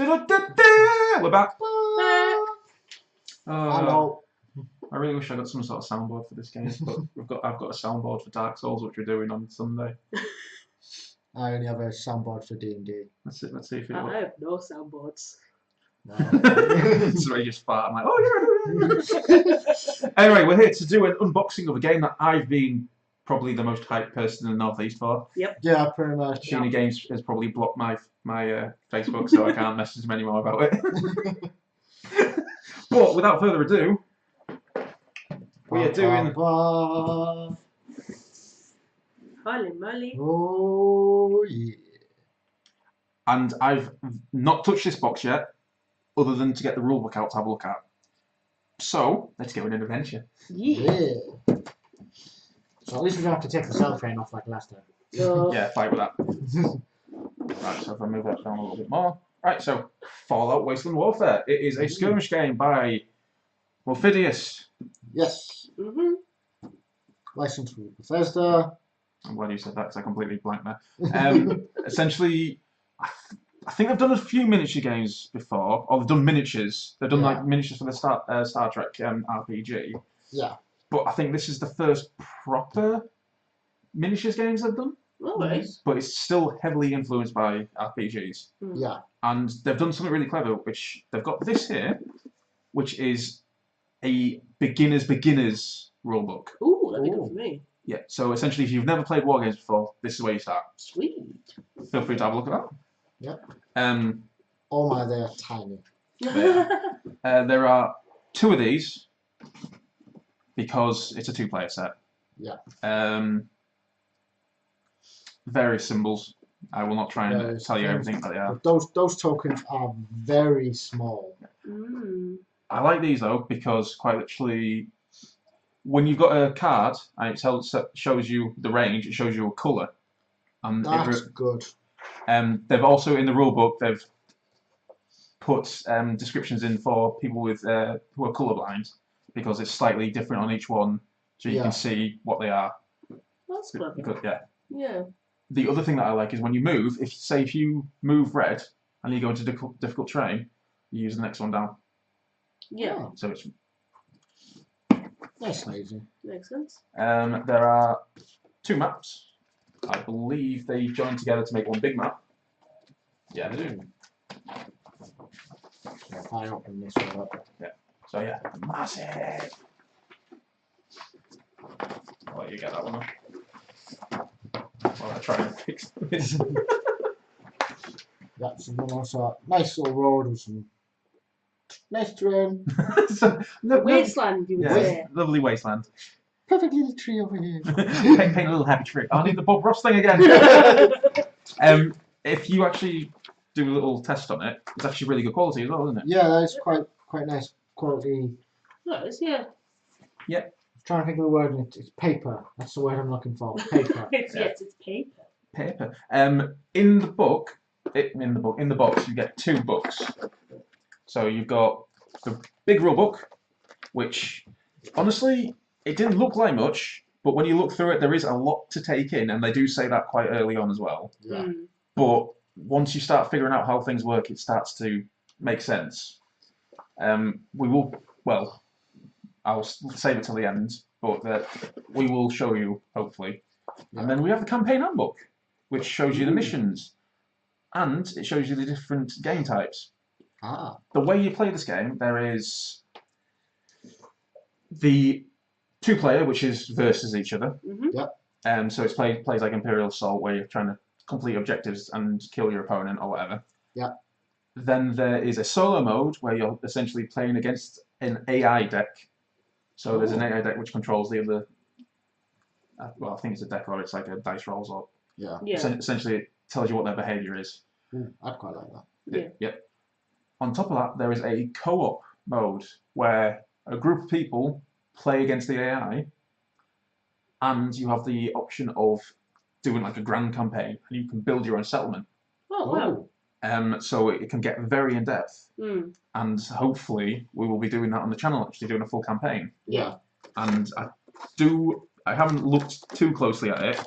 We're back. Hello. I really wish I got some sort of soundboard for this game, but I've got a soundboard for Dark Souls, which we're doing on Sunday. I only have a soundboard for D&D. Let's see if it I works. have no soundboards. No. This is where you just fart. I'm like, oh yeah. Anyway, we're here to do an unboxing of a game that I've been probably the most hyped person in the Northeast for. Yeah, pretty much. Sheena Games has probably blocked my Facebook, so I can't message him anymore about it. But without further ado, we are doing. Holy moly. Oh yeah. And I've not touched this box yet, other than to get the rulebook out to have a look at. So, let's go on an adventure. Yeah. So at least we don't have to take the cell train off like last time. No. Yeah, fight with that. Right, so if I move that down a little bit more. Right, so Fallout Wasteland Warfare. It is a skirmish game by modiphius. Yes. Licensed from Bethesda. I'm glad you said that because I completely blanked there. Essentially, I think they've done a few miniature games before, or they've done miniatures. They've done like miniatures for the Star Trek RPG. Yeah. But I think this is the first proper miniatures games they've done. Alright. But it's still heavily influenced by RPGs. Yeah. And they've done something really clever, which they've got this here, which is a beginner's rulebook. Ooh, that'd be good for me. Yeah, so essentially if you've never played war games before, this is where you start. Sweet. Feel free to have a look at that. Yep. Oh my, they're tiny. There are 2 of these because it's a 2-player set. Yeah. Various symbols. I will not try and tell you everything that they are. Those tokens are very small. I like these though because quite literally, when you've got a card and it shows you the range, it shows you a colour. And that's good. They've also in the rulebook they've put descriptions in for people with who are colourblind because it's slightly different on each one, so you can see what they are. That's clever. Because, Yeah. The other thing that I like is when you move, if you move red and you go into difficult terrain, you use the next one down. Yeah. So it's Nice and easy. Makes sense. there are 2 maps. I believe they join together to make one big map. Yeah, they do. So if I open this one up. Yeah. So yeah, massive. I'll let you get that one up. While I try and fix this. That's also a nice little road with some nice terrain. Wasteland, you would say. Lovely wasteland. Perfect little tree over here. Paint a little happy tree. I need the Bob Ross thing again. If you actually do a little test on it, it's actually really good quality as well, isn't it? Yeah, that's quite nice quality. Nice, yeah. I'm trying to think of the word, and it's paper. That's the word I'm looking for. Paper. Yes, it's paper. Paper. In the box, you get 2 books. So you've got the big rule book, which honestly it didn't look like much, but when you look through it, there is a lot to take in, and they do say that quite early on as well. Yeah. But once you start figuring out how things work, it starts to make sense. I'll save it till the end, but we will show you, hopefully. Yeah. And then we have the campaign handbook, which shows you the missions, and it shows you the different game types. The way you play this game, there is the 2-player, which is versus each other. So it's plays like Imperial Assault, where you're trying to complete objectives and kill your opponent or whatever. Yeah. Then there is a solo mode where you're essentially playing against an AI deck. So there's an AI deck which controls the other. Well, I think it's a deck or it's like a dice rolls or. Yeah. Essentially, it tells you what their behaviour is. I'd quite like that. Yep. On top of that, there is a co-op mode where a group of people play against the AI, and you have the option of doing like a grand campaign, and you can build your own settlement. Oh wow! So it can get very in depth, and hopefully we will be doing that on the channel, actually doing a full campaign. Yeah. And I haven't looked too closely at it,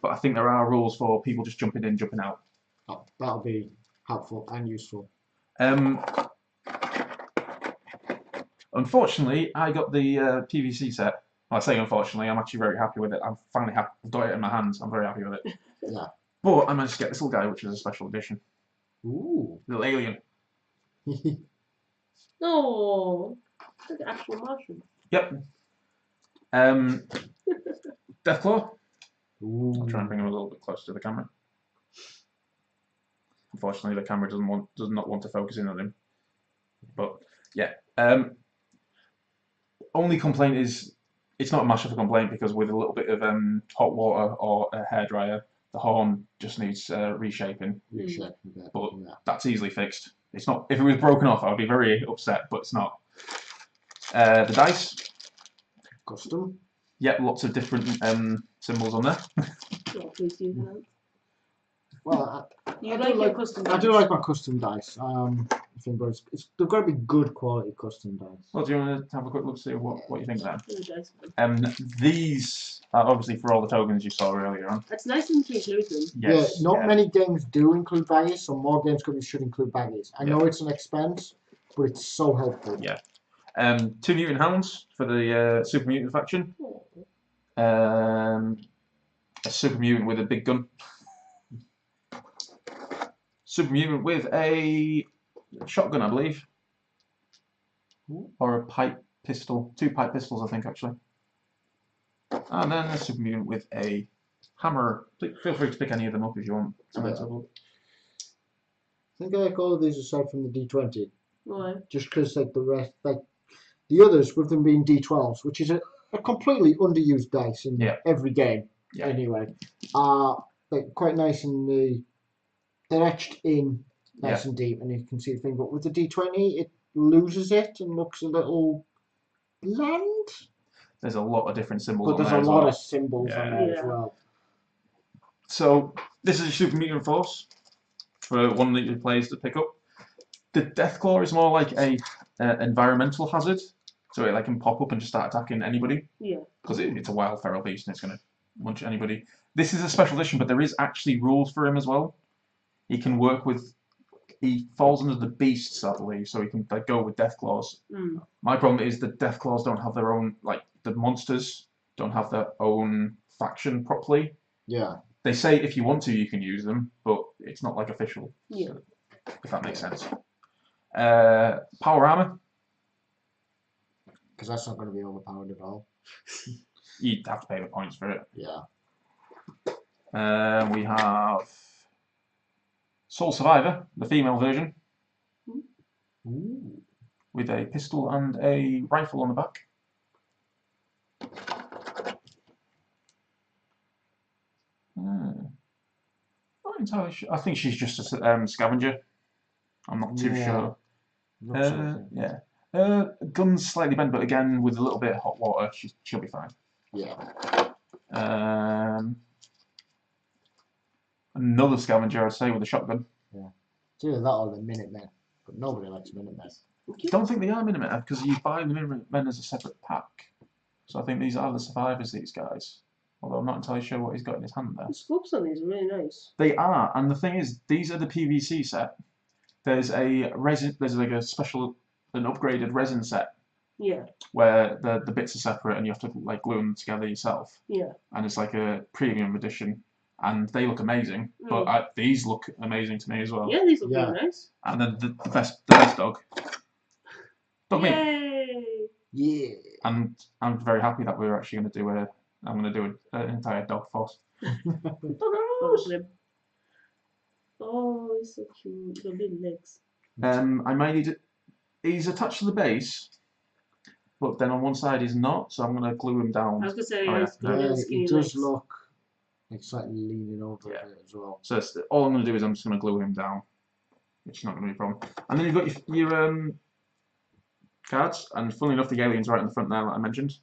but I think there are rules for people just jumping in, jumping out. Oh, that'll be helpful and useful. Unfortunately, I got the PVC set. Well, I say unfortunately, I'm actually very happy with it. I'm finally happy. I've got it in my hands. I'm very happy with it. Yeah. But I managed to get this little guy, which is a special edition. Ooh. Little alien. Oh, like an actual mushroom. Yep. Deathclaw. Ooh. I'll try and bring him a little bit closer to the camera. Unfortunately, the camera does not want to focus in on him. But yeah. Only complaint is it's not much of a complaint because with a little bit of hot water or a hairdryer, the horn just needs reshaping. But that's easily fixed. It's not. If it was broken off, I would be very upset. But it's not. The dice. Custom. Yep, lots of different symbols on there. Oh, please do that. Well, You like your custom dice? I do like my custom dice. I think, but they've got to be good quality custom dice. Well, do you want to have a quick look to see what you think then? The dice. These are obviously for all the tokens you saw earlier on. It's nice of them to include them. Yes, yeah, not many games do include baggies, so more games should include baggies. I know it's an expense, but it's so helpful. Yeah. 2 mutant hounds for the super mutant faction. A super mutant with a big gun. Super mutant with a shotgun, I believe, or a pipe pistol. 2 pipe pistols, I think, actually. And then a super mutant with a hammer. Feel free to pick any of them up if you want. I think I like all of these aside from the D20. Why? Just because, like the rest, like the others, with them being D12s, which is a completely underused dice in every game. Yeah. Anyway, like quite nice in they're etched in nice and deep, and you can see the thing. But with the D20, it loses it and looks a little bland. There's a lot of different symbols. But there's a lot of symbols on there as well. So this is a super mutant force for one that your players to pick up. The Deathclaw is more like a environmental hazard, so it can pop up and just start attacking anybody. Yeah. Because it's a wild feral beast and it's going to munch anybody. This is a special edition, but there is actually rules for him as well. He can work with. He falls under the beasts, I believe, so he can go with Deathclaws. My problem is the Deathclaws don't have their own, the monsters don't have their own faction properly. Yeah. They say if you want to, you can use them, but it's not official. Yeah. So, if that makes sense. Power armor. Because that's not going to be overpowered at all. You'd have to pay the points for it. Yeah. We have Soul Survivor, the female version, with a pistol and a rifle on the back. Not entirely sure. I think she's just a scavenger. I'm not too sure. Gun's slightly bent, but again, with a little bit of hot water, she'll be fine. Yeah. Another scavenger, I'd say, with a shotgun. Yeah. It's either that or the Minutemen, but nobody likes Minutemen. I don't think they are Minutemen, because you buy the Minutemen as a separate pack. So I think these are the survivors, these guys. Although I'm not entirely sure what he's got in his hand there. The scopes on these are really nice. They are, and the thing is, these are the PVC set. There's a resin. There's an upgraded resin set. Yeah. Where the bits are separate and you have to glue them together yourself. Yeah. And it's like a premium edition, and they look amazing. But these look amazing to me as well. Yeah, these look really nice. And then the best dog. Dog me. Yay! Yeah. And I'm very happy that we're actually going to do I'm going to do an entire dog force. Oh, he's so cute. He's got big legs. I might need it. He's attached to the base, but then on one side he's not, so I'm going to glue him down. I was going to say, he does look like slightly leaning over it as well. So all I'm going to do is I'm just going to glue him down, which is not going to be a problem. And then you've got your cards, and funnily enough, the alien's right in the front there that I mentioned.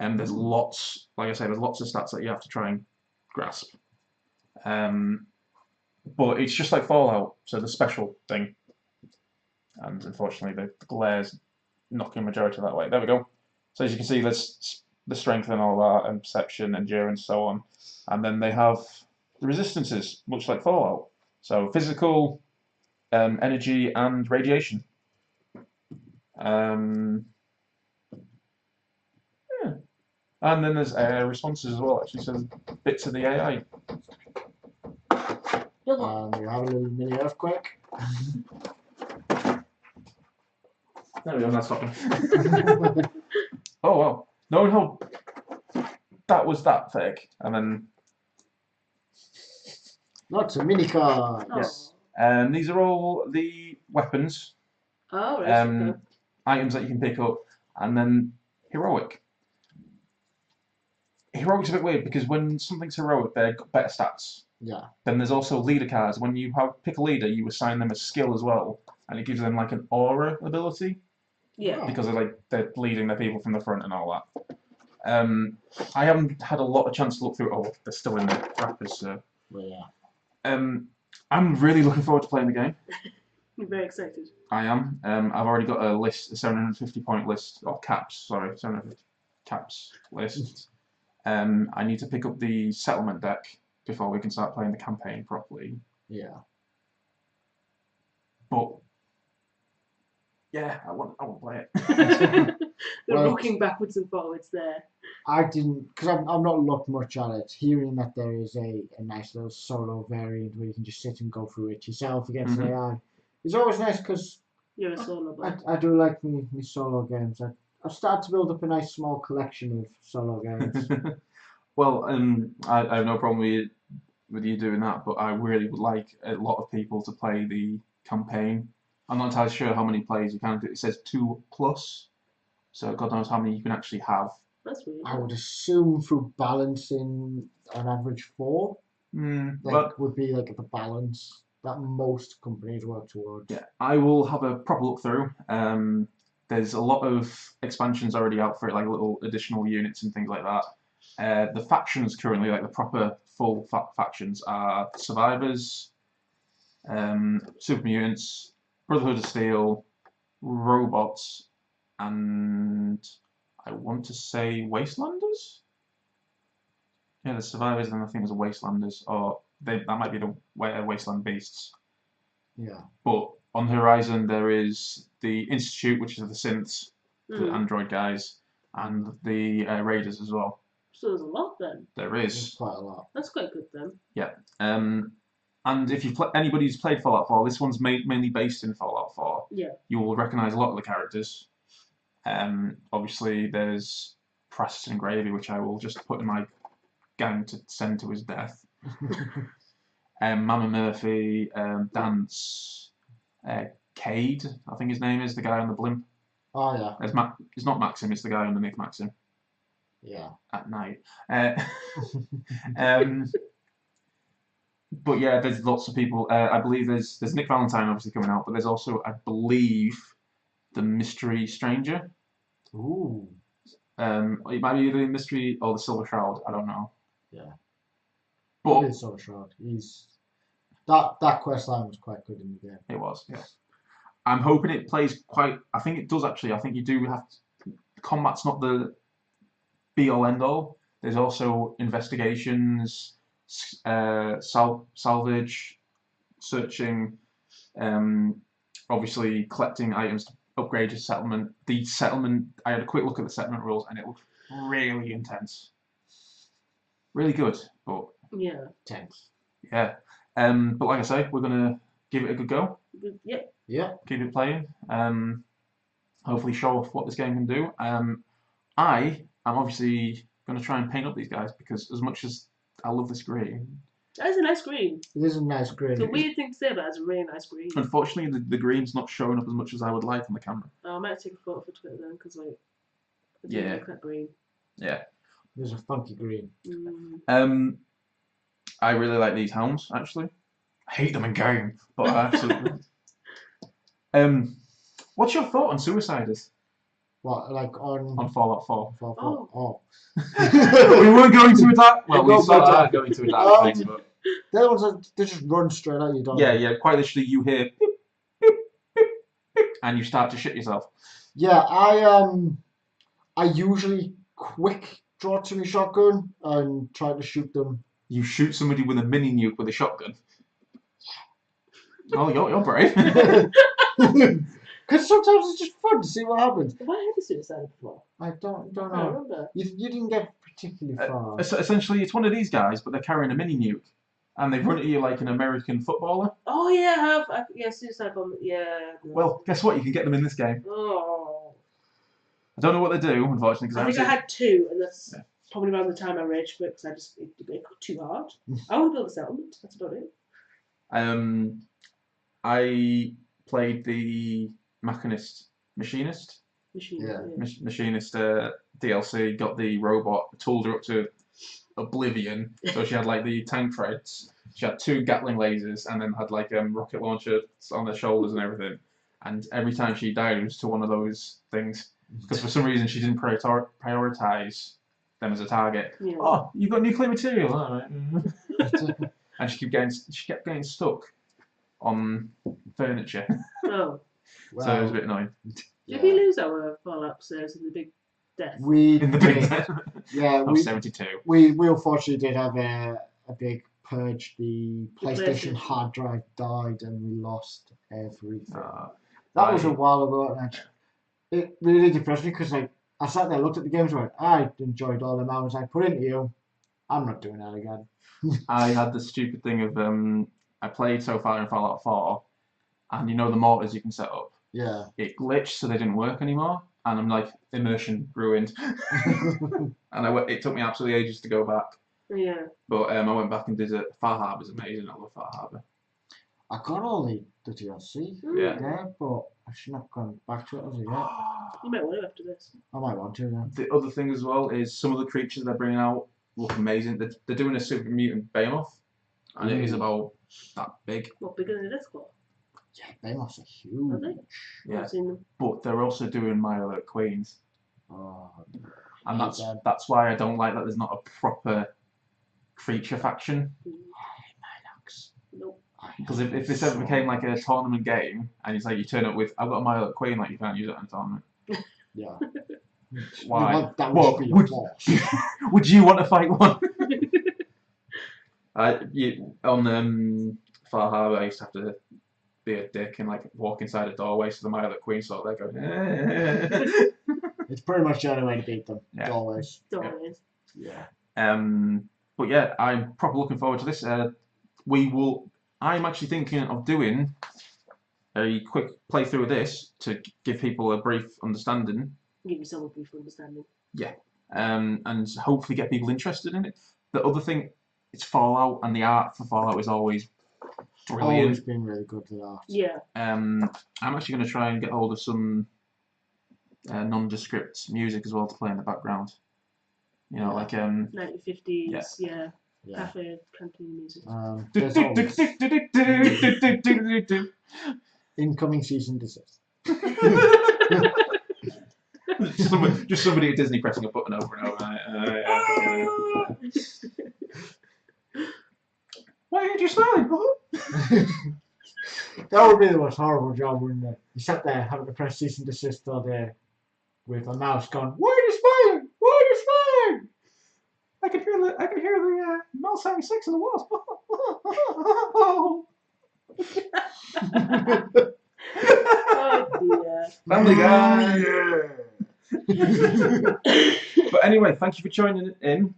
And there's lots, like I say, there's lots of stats that you have to try and grasp. But it's just like Fallout, so the special thing. And unfortunately, the glare's knocking majority of that way. There we go. So as you can see, there's the strength and all that, and perception, endurance, so on. And then they have the resistances, much like Fallout. So physical, energy and radiation. Yeah. And then there's responses as well. Actually, says bits of the AI. And you have a little mini earthquake. There we go. That's stopping. Oh wow! Knowing how that was that thick, and then Lots of mini cards. yes. These are all the weapons, Oh, right. Okay. items that you can pick up, and then heroic. Heroic's a bit weird because when something's heroic, they've got better stats. Yeah. Then there's also leader cards. When you pick a leader, you assign them a skill as well, and it gives them like an aura ability Yeah. because they're leading their people from the front and all that. I haven't had a lot of chance to look through it all. They're still in the wrappers, so. Well, yeah. I'm really looking forward to playing the game. I'm very excited. I am. I've already got a list, a 750 point list, or caps, sorry, 750 caps list. I need to pick up the settlement deck before we can start playing the campaign properly. Yeah. But yeah, I want to play it. They're Well, rocking backwards and forwards there. I didn't, because I've not looked much at it. Hearing that there is a nice little solo variant where you can just sit and go through it yourself against Mhm. AI is always nice because You're a solo boy. I do like me solo games. I've started to build up a nice small collection of solo games. Well, I have no problem with you doing that, but I really would like a lot of people to play the campaign. I'm not entirely sure how many players you can do. It says 2+, so God knows how many you can actually have. That's weird. I would assume through balancing on average 4, But would be like the balance that most companies work towards. yeah, I will have a proper look through. There's a lot of expansions already out for it, like little additional units and things like that. The factions currently, like the proper full factions, are Survivors, Super Mutants, Brotherhood of Steel, Robots, and I want to say Wastelanders? Yeah, the Survivors, and I think there's a Wastelanders, or that might be the Wasteland Beasts. Yeah. But on the horizon, there is the Institute, which is the synths, the android guys, and the Raiders as well. So there's a lot then. There There's is. quite a lot. That's quite good then. Yeah. And if anybody who's played Fallout 4, this one's mainly based in Fallout 4. Yeah. You will recognise a lot of the characters. Obviously, there's Preston Gravy, which I will just put in my gang to send to his death. Mama Murphy, Dance, Cade, I think his name is, the guy on the blimp. Oh yeah. It's not Maxim, it's the guy underneath Maxim Yeah. at night. But yeah, there's lots of people. I believe there's Nick Valentine obviously coming out, but there's also, I believe, the Mystery Stranger. Ooh. It might be either the Mystery or the Silver Shroud. I don't know. Yeah. But It is so short. That quest line was quite good in the game. it was, yeah. I'm hoping it plays quite. I think it does actually. I think you do have to, combat's not the be all end all. There's also investigations, salvage, searching, obviously collecting items to upgrade your settlement. The settlement. I had a quick look at the settlement rules, and it looked really intense. Really good, but Yeah. Tense. yeah. But like I say, we're gonna give it a good go. Yeah. Yeah. Keep it playing. Hopefully show off what this game can do. I am obviously going to try and paint up these guys because as much as I love this green, That is a nice green. It is a nice green. It's a weird thing to say, but it's a really nice green. unfortunately the green's not showing up as much as I would like on the camera. I might take a photo for Twitter then, because like, I do Yeah. like that green. Yeah. There's a funky green. I really like these helms actually. I hate them in game, but I absolutely. What's your thought on Suiciders What, like on Fallout 4? Oh. We weren't going to attack. Well, we No, sort of but, are going to attack things, but That ones they just run straight at you, don't yeah, they? yeah. Quite literally, you hear beep, beep, beep, beep, and you start to shit yourself. Yeah, I usually quick draw to my shotgun and try to shoot them. You shoot somebody with a mini nuke with a shotgun. Oh, you're brave. Because sometimes it's just fun to see what happens. Have I had a suicide before? I don't I can't know. remember. You didn't get particularly far. Essentially, it's one of these guys, but they're carrying a mini nuke, and they run at you like an American footballer. Oh yeah, I have. Yeah, suicide bomb. Yeah. No. Well, guess what? You can get them in this game. Oh. I don't know what they do, unfortunately, because I think I had 2, and that's probably around the time I rage quit because it got too hard. I want to build a settlement. That's about it. I played the machinist. Machinist DLC, got the robot, tooled her up to oblivion. So she had like the tank treads, she had 2 Gatling lasers, and then had like rocket launcher on her shoulders and everything. And every time she died, it was to one of those things. Because for some reason she didn't prioritize them as a target. Yeah. Oh, you've got nuclear material, all right. And she kept getting stuck on furniture. Oh. Wow. So it was a bit annoying. Did we lose our Fallout upstairs in the big death? We In the big did. Yeah, of 72. we unfortunately did have a big purge. The PlayStation PlayStation. hard drive died and we lost everything. That was a while ago, and it really depressed me because like I sat there, looked at the games, and went, I enjoyed all the hours I put into you. I'm not doing that again. I had the stupid thing of I played so far in Fallout 4, and you know the mortars you can set up. Yeah. It glitched, so they didn't work anymore, and I'm like immersion ruined. And it took me absolutely ages to go back. Yeah. But I went back and did it. Far Harbor's amazing. I love Far Harbor. I got all the DLC Yeah. there, but I've not gone back to it as of yet. You might want to after this. I might want to then. The other thing as well is some of the creatures they're bringing out look amazing. They're doing a super mutant behemoth, and it is about that big. What, bigger than a disc claw? Yeah, behemoths are huge. Are they? Yeah. I've seen them. But they're also doing My Alert Queens, Oh, and Yeah. that's why I don't like that there's not a proper creature faction. Nope. Because if this ever became like a tournament game, and it's like you turn up with, I've got a My Alert Queen, like you can't use it in a tournament. Yeah. Why? That Well, would be a boss. Would you want to fight one? On Far Harbor, I used to have to be a dick and like walk inside a doorway, so the My Alert Queen sort of there going. It's pretty much the only way to beat them. Yeah. Always. Always. Yeah. But yeah, I'm proper looking forward to this. I'm actually thinking of doing a quick playthrough of this to give people a brief understanding. Give yourself a brief understanding. Yeah. And hopefully get people interested in it. The other thing, it's Fallout, and the art for Fallout is always brilliant. Always been really good with art. Yeah. I'm actually going to try and get hold of some nondescript music as well to play in the background. You know, like 1950s, yeah. Yeah. Cafe, canteen music. There's always incoming season desist. Just somebody at Disney pressing a button over and over. Why aren't you smiling, brother? That would be the most horrible job, wouldn't it? You sat there having to press cease and desist all day with a mouse going, "Why are you smiling? Why are you smiling?" I can hear the mouse having sex in the walls. Oh dear. Family Guy. But anyway, thank you for joining in.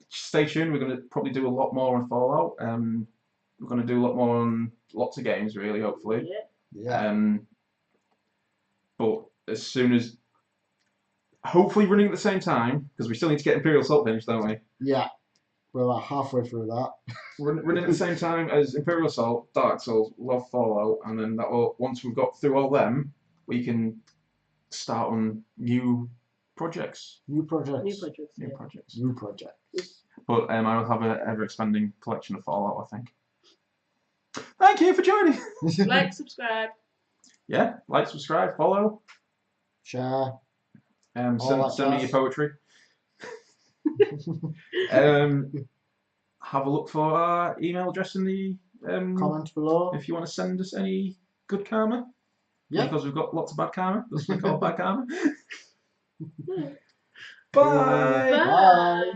Stay tuned. We're going to probably do a lot more on Fallout. We're going to do a lot more on lots of games, really, hopefully. Yeah. But as soon as, hopefully running at the same time, because we still need to get Imperial Assault finished, don't we? Yeah. We're about halfway through that. Running at the same time as Imperial Assault, Dark Souls, Love Fallout, and then once we've got through all them, we can start on new projects. New projects. New projects. New project. But I will have an ever-expanding collection of Fallout, I think. Thank you for joining. Like, subscribe. Yeah, like, subscribe, follow. Share. Send me your poetry. Have a look for our email address in the Comments below. if you want to send us any good karma. Yeah. Because we've got lots of bad karma. That's what we call bad karma. Yeah. Bye. Bye.